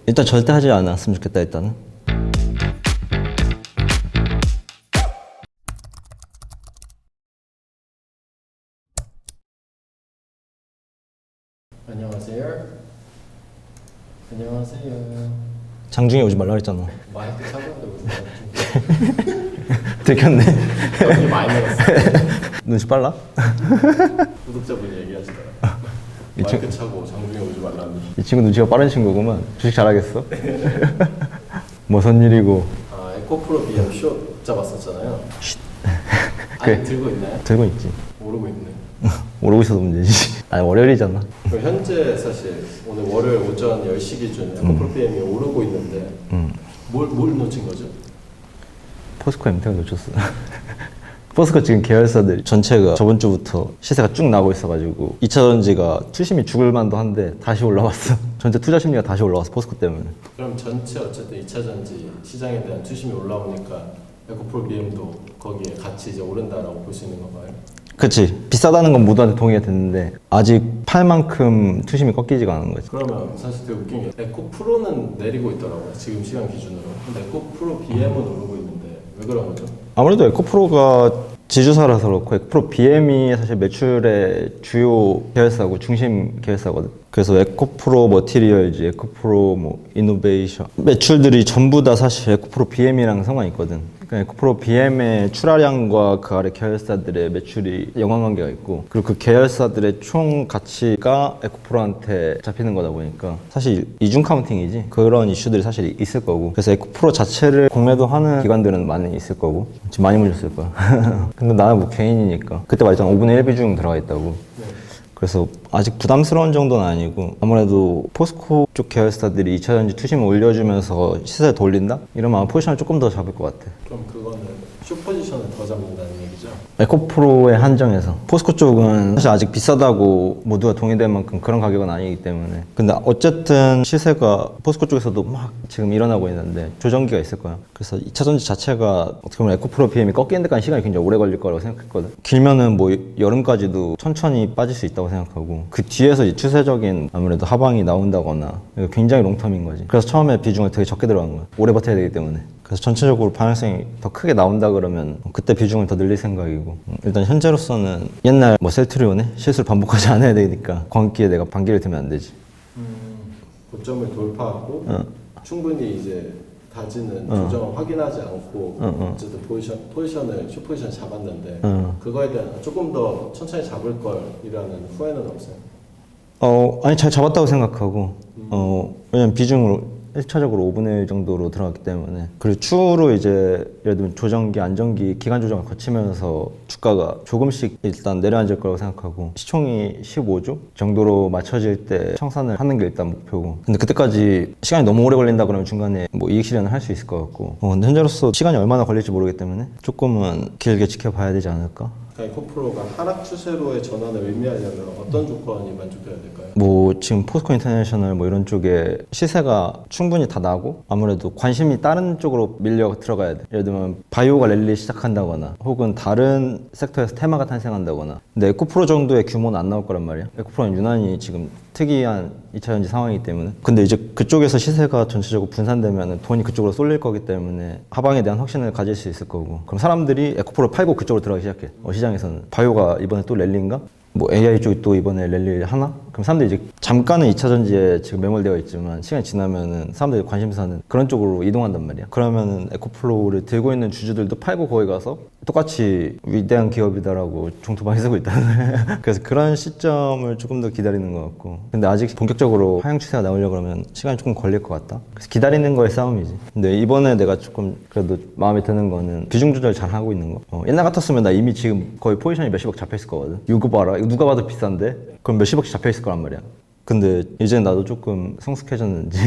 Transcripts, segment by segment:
일단 절대 하지 않았으면 좋겠다 일단은. 안녕하세요. 안녕하세요. 장중에 오지 말라 그랬잖아. 마이크 차가운데 보세요. 들켰네. 여기 많이 늘었어요. 눈치 빨라? 구독자분이 얘기하시더라고요. 이 친- 마이크 차고 장중에 오지 말라니. 이 친구 눈치가 빠른 친구구만. 주식 잘하겠어? 무슨 일이고. 아, 에코프로 BM 숏 잡았었잖아요. 아직 그래. 들고 있나요? 들고 있지. 모르고 있네. 모르고 있어도 문제지. 아니 월요일이잖아. 그럼 현재 사실 오늘 월요일 오전 10시 기준 에코프로 BM이 오르고 있는데 뭘 놓친 거죠? 포스코 MT가 놓쳤어. 포스코 지금 계열사들 전체가 저번 주부터 시세가 쭉 나고 있어가지고 2차 전지가 투심이 죽을 만도 한데 다시 올라왔어. 전체 투자 심리가 다시 올라왔어 포스코 때문에. 그럼 전체 어쨌든 2차 전지 시장에 대한 투심이 올라오니까 에코프로 BM도 거기에 같이 이제 오른다라고 볼 수 있는 건가요? 그치. 비싸다는 건 모두한테 동의가 됐는데 아직 팔 만큼 투심이 꺾이지가 않은 거지. 그러면 사실 되게 웃긴 게 에코프로는 내리고 있더라고요. 지금 시간 기준으로. 근데 에코프로 BM은 오르고 있는데 왜 그런 거죠? 아무래도 에코프로가 지주사라서 그렇고 에코프로 BM이 사실 매출의 주요 계열사고 중심 계열사거든. 그래서 에코프로 머티리얼즈, 에코프로 뭐 이노베이션 매출들이 전부 다 사실 에코프로 BM이랑 상관이 있거든. 그러니까 에코프로 BM의 출하량과 그 아래 계열사들의 매출이 연관관계가 있고 그리고 그 계열사들의 총 가치가 에코프로한테 잡히는 거다 보니까 사실 이중 카운팅이지 그런 이슈들이 사실 있을 거고 그래서 에코프로 자체를 공매도 하는 기관들은 많이 있을 거고 지금 많이 물렸을 거야. 근데 나는 뭐 개인이니까 그때 말했잖아 5분의 1 비중 들어가 있다고. 네. 그래서 아직 부담스러운 정도는 아니고 아무래도 포스코 쪽 계열사들이 2차 전지 투심을 올려주면서 시세를 돌린다? 이러면 아마 포지션을 조금 더 잡을 것 같아. 그럼 그거는 숏 포지션을 더 잡는다는 얘기죠? 에코프로의 한정에서 포스코 쪽은 사실 아직 비싸다고 모두가 동의될 만큼 그런 가격은 아니기 때문에 근데 어쨌든 시세가 포스코 쪽에서도 막 지금 일어나고 있는데 조정기가 있을 거야. 그래서 2차 전지 자체가 어떻게 보면 에코프로 BM이 꺾이는 데까지 시간이 굉장히 오래 걸릴 거라고 생각했거든. 길면은 뭐 여름까지도 천천히 빠질 수 있다고 생각하고 그 뒤에서 이 추세적인 아무래도 하방이 나온다거나 이거 굉장히 롱텀인 거지. 그래서 처음에 비중을 되게 적게 들어간 거야. 오래 버텨야 되기 때문에. 그래서 전체적으로 방향성이 더 크게 나온다 그러면 그때 비중을 더 늘릴 생각이고 일단 현재로서는 옛날 뭐 셀트리온의 실수를 반복하지 않아야 되니까 광기에 내가 반기를 들면 안 되지. 고점을 돌파하고 충분히 이제 다지는 어. 조정을 확인하지 않고 어쨌든 포지션을 숏 포지션 잡았는데 그거에 대한 조금 더 천천히 잡을 걸이라는 후회는 없어요? 아니 잘 잡았다고 생각하고 왜냐면 비중을 1차적으로 5분의 1 정도로 들어갔기 때문에 그리고 추후로 이제 예를 들면 조정기, 안정기, 기간 조정을 거치면서 주가가 조금씩 일단 내려앉을 거라고 생각하고 시총이 15조 정도로 맞춰질 때 청산을 하는 게 일단 목표고 근데 그때까지 시간이 너무 오래 걸린다 그러면 중간에 뭐 이익 실현을 할 수 있을 것 같고 근데 현재로서 시간이 얼마나 걸릴지 모르기 때문에 조금은 길게 지켜봐야 되지 않을까? 에코프로가 하락 추세로의 전환을 의미하려면 어떤 조건이 만족돼야 될까요? 뭐 지금 포스코 인터내셔널 뭐 이런 쪽에 시세가 충분히 다 나고 아무래도 관심이 다른 쪽으로 밀려 들어가야 돼. 예를 들면 바이오가 랠리 시작한다거나 혹은 다른 섹터에서 테마가 탄생한다거나 근데 에코프로 정도의 규모는 안 나올 거란 말이야. 에코프로는 유난히 지금 특이한 2차 전지 상황이기 때문에 근데 이제 그쪽에서 시세가 전체적으로 분산되면 돈이 그쪽으로 쏠릴 거기 때문에 하방에 대한 확신을 가질 수 있을 거고 그럼 사람들이 에코프로를 팔고 그쪽으로 들어가기 시작해. 시장에서는 바이오가 이번에 또 랠리인가? 뭐 AI 쪽이 또 이번에 랠리 하나? 그럼 사람들이 이제 잠깐은 2차 전지에 지금 매몰되어 있지만 시간이 지나면은 사람들이 관심사는 그런 쪽으로 이동한단 말이야. 그러면은 에코플로우를 들고 있는 주주들도 팔고 거기 가서 똑같이 위대한 기업이다라고 종토 많이 쓰고 있다. 그래서 그런 시점을 조금 더 기다리는 것 같고 근데 아직 본격적으로 하향 추세가 나오려고 그러면 시간이 조금 걸릴 것 같다. 그래서 기다리는 거의 싸움이지. 근데 이번에 내가 조금 그래도 마음에 드는 거는 비중 조절 잘 하고 있는 거. 옛날 같았으면 나 이미 지금 거의 포지션이 몇십억 잡혀 있을 거거든. 이거 봐라. 이거 누가 봐도 비싼데? 그럼 몇십억씩 잡혀 있을 거란 말이야. 근데 이제 나도 조금 성숙해졌는지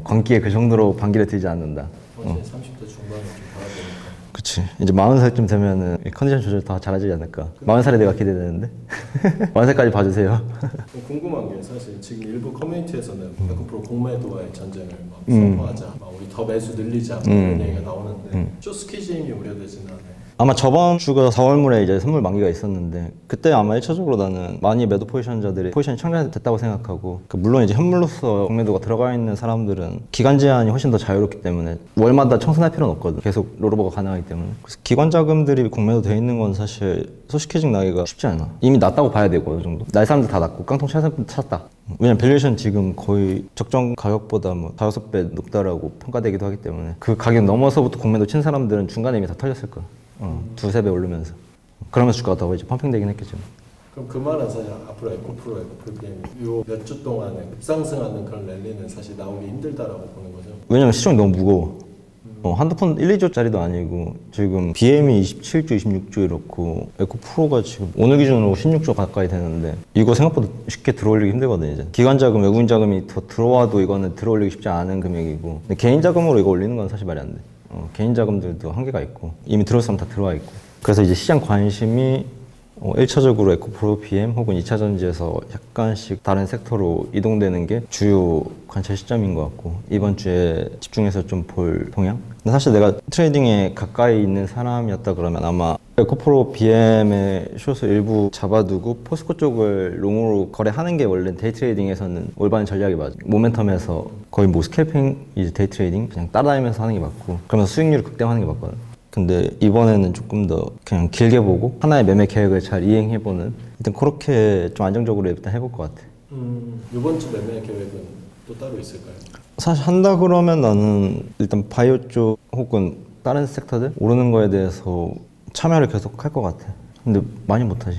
광기에 그 정도로 반기를 들지 않는다. 30대 중반에 좀 봐야 되니까. 그치. 이제 40살쯤 되면은 컨디션 조절 더 잘하지 않을까. 40살에 내가 기대되는데. 40살까지 봐주세요. 궁금한 게 사실 지금 일부 커뮤니티에서는 에코프로 공매도와의 전쟁을 막 선포하자, 막 우리 더 매수 늘리자 이런 얘기가 나오는데 쇼스키즘이 우려되지는 않아요. 아마 저번 주가 4월물에 이제 선물 만기가 있었는데 그때 아마 1차적으로 나는 많이 매도 포지션자들이 포지션이 청산됐다고 생각하고 물론 이제 현물로서 공매도가 들어가 있는 사람들은 기간 제한이 훨씬 더 자유롭기 때문에 월마다 청산할 필요는 없거든. 계속 롤오버가 가능하기 때문에. 그래서 기관 자금들이 공매도 돼 있는 건 사실 소식해직 나기가 쉽지 않아. 이미 났다고 봐야 되고 어느 정도. 날 사람들 다 났고 깡통 찰 사람들 찼다. 왜냐면 밸류에이션 지금 거의 적정 가격보다 뭐 5-6배 높다라고 평가되기도 하기 때문에 그 가격 넘어서부터 공매도 친 사람들은 중간에 이미 다 털렸을 거야. 2-3배 오르면서. 그러면서 주가가 더 이제 펌핑되긴 했겠죠. 그럼 그 말은 사실 앞으로 에코프로, 에코프로게임 요몇 주 동안에 급상승하는 그런 랠리는 사실 나오기 힘들다라고 보는 거죠? 왜냐면 시총이 너무 무거워. 한두 푼 1-2조짜리도 아니고 지금 BM이 27조, 26조 이렇고 에코프로가 지금 오늘 기준으로 16조 가까이 되는데 이거 생각보다 쉽게 들어올리기 힘들거든요. 이제 기관 자금, 외국인 자금이 더 들어와도 이거는 들어올리기 쉽지 않은 금액이고 근데 개인 자금으로 이거 올리는 건 사실 말이 안 돼. 개인 자금들도 한계가 있고 이미 들어올 사람 다 들어와 있고 그래서 이제 시장 관심이 1차적으로 에코프로 BM 혹은 2차 전지에서 약간씩 다른 섹터로 이동되는 게 주요 관찰 시점인 것 같고 이번 주에 집중해서 좀 볼 동향? 근데 사실 내가 트레이딩에 가까이 있는 사람이었다 그러면 아마 에코프로 BM의 숏을 일부 잡아두고 포스코 쪽을 롱으로 거래하는 게 원래 데이 트레이딩에서는 올바른 전략이 맞아. 모멘텀에서 거의 뭐 스캘핑 이제 데이 트레이딩 그냥 따라다니면서 하는 게 맞고 그러면서 수익률을 극대화하는 게 맞거든. 근데 이번에는 조금 더 그냥 길게 보고 하나의 매매 계획을 잘 이행해보는 일단 그렇게 좀 안정적으로 일단 해볼 것 같아. 이번 주 매매 계획은 또 따로 있을까요? 사실 한다 그러면 나는 일단 바이오 쪽 혹은 다른 섹터들 오르는 거에 대해서 참여를 계속 할 것 같아. 근데 많이 못하지.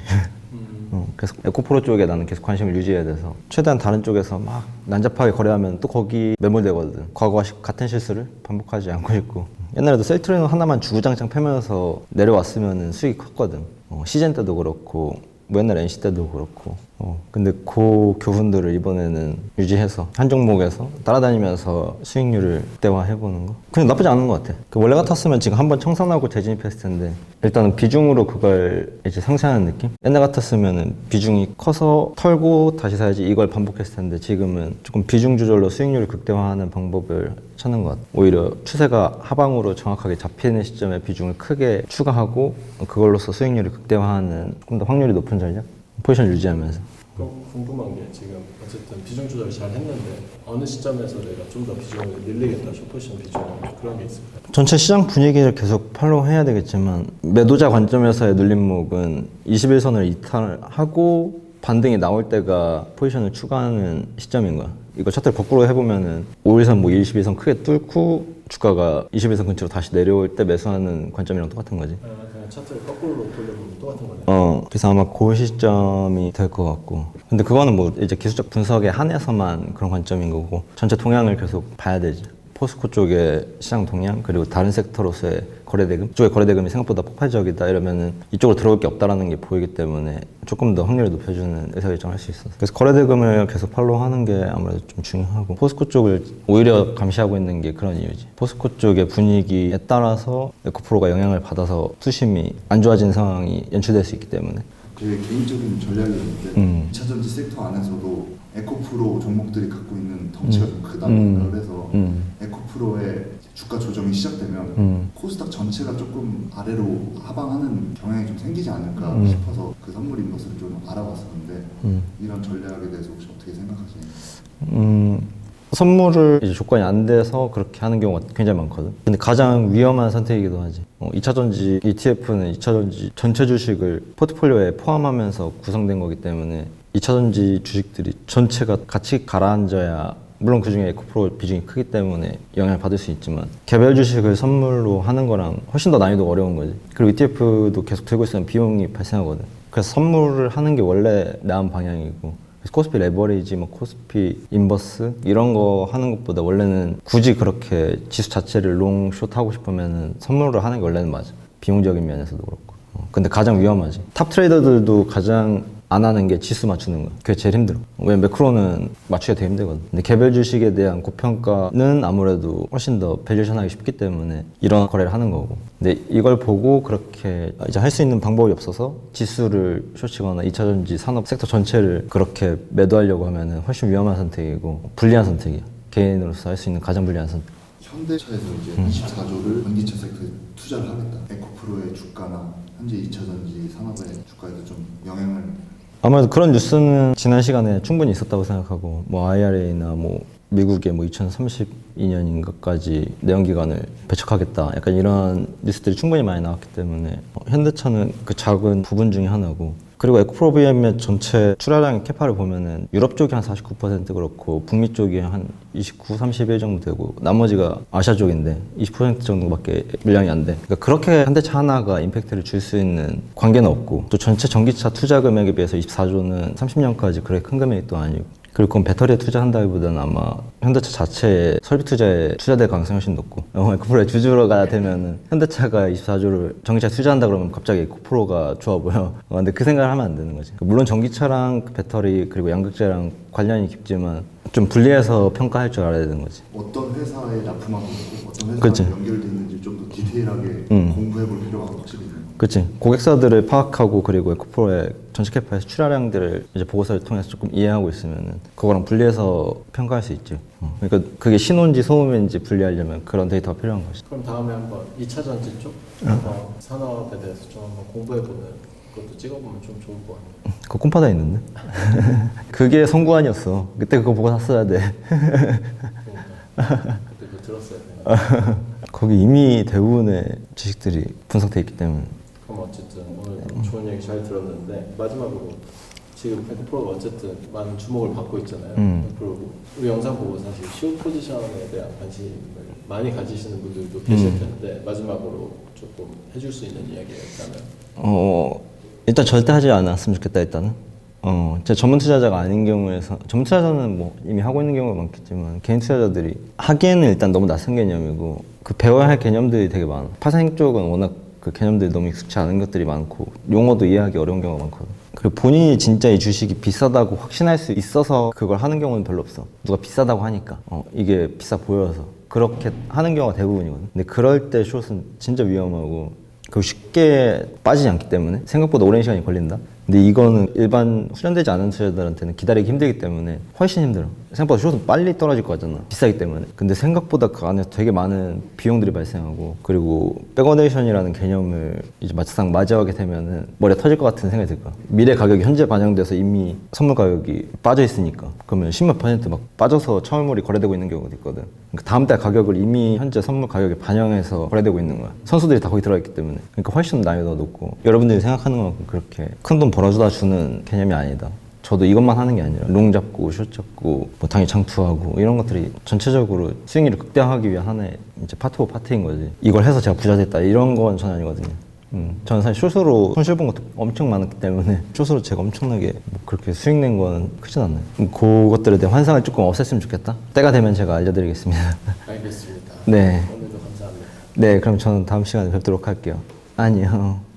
계속 에코프로 쪽에 나는 계속 관심을 유지해야 돼서 최대한 다른 쪽에서 막 난잡하게 거래하면 또 거기 매몰되거든. 과거와 같은 실수를 반복하지 않고 싶고 옛날에도 셀트레이너 하나만 주구장창 패면서 내려왔으면 수익이 컸거든. 시즌 때도 그렇고 뭐 옛날 NC 때도 그렇고 근데 그 교훈들을 이번에는 유지해서 한 종목에서 따라다니면서 수익률을 극대화해보는 거 그냥 나쁘지 않은 것 같아. 원래 같았으면 지금 한번 청산하고 재진입했을 텐데 일단은 비중으로 그걸 이제 상쇄하는 느낌? 옛날 같았으면 비중이 커서 털고 다시 사야지 이걸 반복했을 텐데 지금은 조금 비중 조절로 수익률을 극대화하는 방법을 찾는 것 같아. 오히려 추세가 하방으로 정확하게 잡히는 시점에 비중을 크게 추가하고 그걸로서 수익률을 극대화하는 조금 더 확률이 높은 전략? 포지션 유지하면서. 그럼 궁금한 게 지금 어쨌든 비중 조절 잘 했는데 어느 시점에서 내가 좀 더 비중을 늘리겠다 숏포지션 비중 그런 게 있을까요? 전체 시장 분위기를 계속 팔로우 해야 되겠지만 매도자 관점에서의 눌림목은 21선을 이탈하고 반등이 나올 때가 포지션을 추가하는 시점인 거야. 이거 차트를 거꾸로 해보면은 5일선 뭐 21선 크게 뚫고 주가가 21선 근처로 다시 내려올 때 매수하는 관점이랑 똑같은 거지. 그냥 차트를 거꾸로 돌려보면 똑같은 거네. 그래서 아마 그 시점이 될 것 같고. 근데 그거는 뭐 이제 기술적 분석에 한해서만 그런 관점인 거고 전체 동향을 계속 봐야 되지. 포스코 쪽의 시장 동향 그리고 다른 섹터로서의 거래대금 이쪽의 거래대금이 생각보다 폭발적이다 이러면은 이쪽으로 들어올 게 없다라는 게 보이기 때문에 조금 더 확률을 높여주는 의사결정을 할 수 있어서 그래서 거래대금을 계속 팔로우하는 게 아무래도 좀 중요하고 포스코 쪽을 오히려 감시하고 있는 게 그런 이유지. 포스코 쪽의 분위기에 따라서 에코프로가 영향을 받아서 수심이 안 좋아진 상황이 연출될 수 있기 때문에 제 개인적인 전략이었는데 2차 전지 섹터 안에서도 에코프로 종목들이 갖고 있는 덩치가 좀 크다 그래서 에코프로의 주가 조정이 시작되면 코스닥 전체가 조금 아래로 하방하는 경향이 좀 생기지 않을까 싶어서 그 선물인 것을 좀 알아봤었는데 이런 전략에 대해서 혹시 어떻게 생각하시나요? 선물을 이제 조건이 안 돼서 그렇게 하는 경우가 굉장히 많거든. 근데 가장 위험한 선택이기도 하지. 2차 전지 ETF는 2차 전지 전체 주식을 포트폴리오에 포함하면서 구성된 거기 때문에 2차 전지 주식들이 전체가 같이 가라앉아야 물론 그중에 에코프로 비중이 크기 때문에 영향을 받을 수 있지만 개별 주식을 선물로 하는 거랑 훨씬 더 난이도가 어려운 거지. 그리고 ETF도 계속 들고 있으면 비용이 발생하거든. 그래서 선물을 하는 게 원래 나은 방향이고 코스피 레버리지, 뭐 코스피 인버스 이런 거 하는 것보다 원래는 굳이 그렇게 지수 자체를 롱, 숏 하고 싶으면 선물을 하는 게 원래는 맞아. 비용적인 면에서도 그렇고. 근데 가장 위험하지. 탑 트레이더들도 가장 안 하는 게 지수 맞추는 거야. 그게 제일 힘들어. 왜냐면 매크로는 맞추기가 되게 힘들거든. 근데 개별 주식에 대한 고평가는 아무래도 훨씬 더 밸류에이션 하기 쉽기 때문에 이런 거래를 하는 거고. 근데 이걸 보고 그렇게 이제 할 수 있는 방법이 없어서 지수를 숏치거나 2차 전지 산업 섹터 전체를 그렇게 매도하려고 하면은 훨씬 위험한 선택이고 불리한 선택이야. 개인으로서 할 수 있는 가장 불리한 선택. 현대차에서 이제 24조를 전기차 섹터에 투자를 하겠다. 에코프로의 주가나 현재 2차 전지 산업의 주가에도 좀 영향을 아마도 그런 뉴스는 지난 시간에 충분히 있었다고 생각하고 뭐 IRA나 뭐 미국의 뭐 2032년인가까지 내연기관을 배척하겠다 약간 이런 뉴스들이 충분히 많이 나왔기 때문에 현대차는 그 작은 부분 중에 하나고 그리고 에코프로비엠의 전체 출하량 캐파를 보면은 유럽 쪽이 한 49% 그렇고 북미 쪽이 한 29, 31 정도 되고 나머지가 아시아 쪽인데 20% 정도밖에 물량이 안 돼. 그러니까 그렇게 현대차 하나가 임팩트를 줄 수 있는 관계는 없고 또 전체 전기차 투자 금액에 비해서 24조는 30년까지 그렇게 큰 금액이 또 아니고 그리고 그건 배터리에 투자한다기보다는 아마 현대차 자체의 설비 투자에 투자될 가능성이 훨씬 높고 에코프로에 주주가 되면은 현대차가 24조를 전기차에 투자한다 그러면 갑자기 에코프로가 좋아 보여. 근데 그 생각을 하면 안 되는 거지. 물론 전기차랑 그 배터리 그리고 양극재랑 관련이 깊지만 좀 분리해서 평가할 줄 알아야 되는 거지. 어떤 회사에 납품하고 있고 어떤 회사에 그치. 연결돼 있는지 좀 더 디테일하게 공부해볼 필요가 확실히 있는 그치. 고객사들을 파악하고 그리고 에코프로의 전체 캐파에서 출하량들을 이제 보고서를 통해서 조금 이해하고 있으면은 그거랑 분리해서 평가할 수 있지. 그러니까 그게 신호인지 소음인지 분리하려면 그런 데이터가 필요한 거지. 그럼 다음에 한번 2차 전지 쪽 산업에 대해서 좀 한번 공부해보는 것도 찍어보면 좀 좋을 것 같아요. 그거 꼼파다 있는데? 그게 선구안이었어. 그때 그거 보고 샀어야 돼. 그러니까 그때 그거 들었어야 돼요. 거기 이미 대부분의 지식들이 분석돼 있기 때문에. 그럼 어쨌든 오늘 좋은 얘기 잘 들었는데 마지막으로 지금 에코프로가 어쨌든 많은 주목을 받고 있잖아요. 그리고 우리 영상 보고 사실 시옷 포지션에 대한 관심을 많이 가지시는 분들도 계실 텐데 마지막으로 조금 해줄 수 있는 이야기가 있다면? 일단 절대 하지 않았으면 좋겠다 일단은. 제가 전문 투자자가 아닌 경우에서 전문 투자자는 뭐 이미 하고 있는 경우가 많겠지만 개인 투자자들이 하기에는 일단 너무 낯선 개념이고 그 배워야 할 개념들이 되게 많아. 파생 쪽은 워낙 그 개념들이 너무 익숙치 않은 것들이 많고 용어도 이해하기 어려운 경우가 많거든. 그리고 본인이 진짜 이 주식이 비싸다고 확신할 수 있어서 그걸 하는 경우는 별로 없어. 누가 비싸다고 하니까 이게 비싸 보여서 그렇게 하는 경우가 대부분이거든. 근데 그럴 때 숏은 진짜 위험하고 그리고 쉽게 빠지지 않기 때문에 생각보다 오랜 시간이 걸린다. 근데 이거는 일반 훈련되지 않은 투자자들한테는 기다리기 힘들기 때문에 훨씬 힘들어. 생각보다 숏은 빨리 떨어질 것 같잖아. 비싸기 때문에. 근데 생각보다 그 안에서 되게 많은 비용들이 발생하고 그리고 백워데이션이라는 개념을 이제 막상 맞이하게 되면은 머리가 터질 것 같은 생각이 들 거야. 미래 가격이 현재 반영돼서 이미 선물 가격이 빠져 있으니까 그러면 10몇 % 막 빠져서 처물이 거래되고 있는 경우도 있거든. 그러니까 다음 달 가격을 이미 현재 선물 가격에 반영해서 거래되고 있는 거야. 선수들이 다 거기 들어가 있기 때문에. 그러니까 훨씬 난이도가 높고 여러분들이 생각하는 것만큼 그렇게 큰 돈 벌어주다 주는 개념이 아니다. 저도 이것만 하는 게 아니라 롱 잡고 숏 잡고 뭐 당일 장투하고 이런 것들이 전체적으로 수익률을 극대화하기 위한 하나의 이제 파트 오브 파트인 거지. 이걸 해서 제가 부자 됐다 이런 건 전혀 아니거든요. 저는 사실 숏으로 손실 본 것도 엄청 많았기 때문에 숏으로 제가 엄청나게 뭐 그렇게 수익 낸 건 크진 않나요. 그것들에 대한 환상을 조금 없앴으면 좋겠다. 때가 되면 제가 알려드리겠습니다. 알겠습니다. 네. 오늘도 감사합니다. 네, 그럼 저는 다음 시간에 뵙도록 할게요. 안녕.